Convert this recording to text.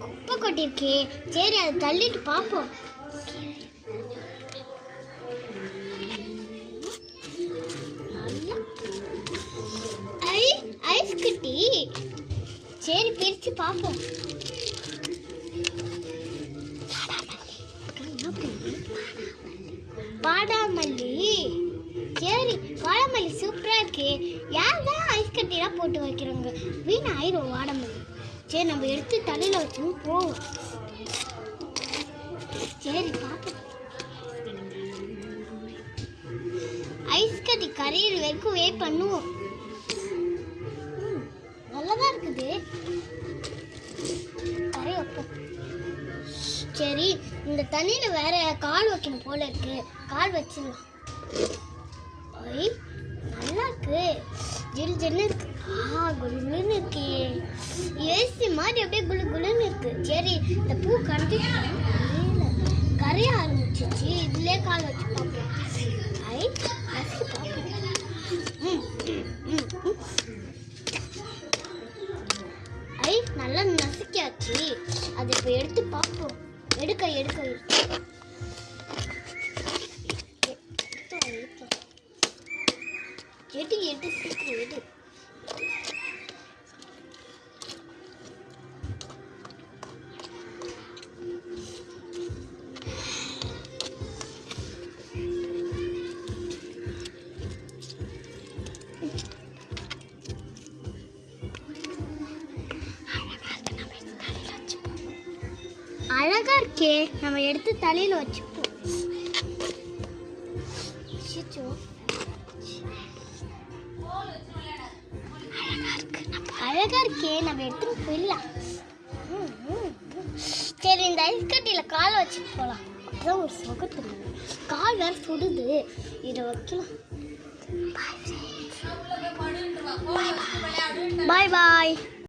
குப்பை கொட்டிருக்கே. சரி அதை தள்ளிட்டு பார்ப்போம். ஐஸ் கட்டி. சரி பிரிச்சு பார்ப்போம். வாடாமல்லி. சரி வாடாமல்லி சூப்பரா இருக்கு. யார்தான் ஐஸ் கட்டிலாம் போட்டு வைக்கிறாங்க? வீண் ஆயிரும் வாடாமல்லி. சரி நம்ம எடுத்து தலையில வச்சு போவோம். சரி பார்ப்போம். ஐஸ் கட்டி கரையிற வரைக்கும் வெயிட் பண்ணுவோம். நல்லதா இருக்குது. கரை வைப்போம். சரி இந்த தண்ணியில வேற கால் வைக்கணும் போல இருக்கு. கால் வச்சிடலாம். நல்லா இருக்கு. ஜில் ஜில்னு இருக்கு. குளுன்னு இருக்கு. ஏசி மாதிரி அப்படியே குளு குளுன்னு இருக்கு. சரி இந்த பூ கரைஞ்சி கரைய ஆரம்பிச்சிச்சு. இதுலயே கால் வச்சு பார்ப்போம். நல்லா நசுக்கியாச்சு. அதை இப்போ எடுத்து பார்ப்போம். எடுக்க எடுக்க எடு எடு சீக்கிரம் எடு. அழகா இருக்கே. நம்ம எடுத்து தலையில வச்சுப்போம். அழகா இருக்கே. நம்ம எடுத்து போயிடலாம். சரி இந்த ஐஸ் கட்டியில காலை வச்சுட்டு போலாம். அப்பதான் ஒரு சுகத்து. கால் வேற சுடுது. இதை வைக்கலாம். பாய் பாய்.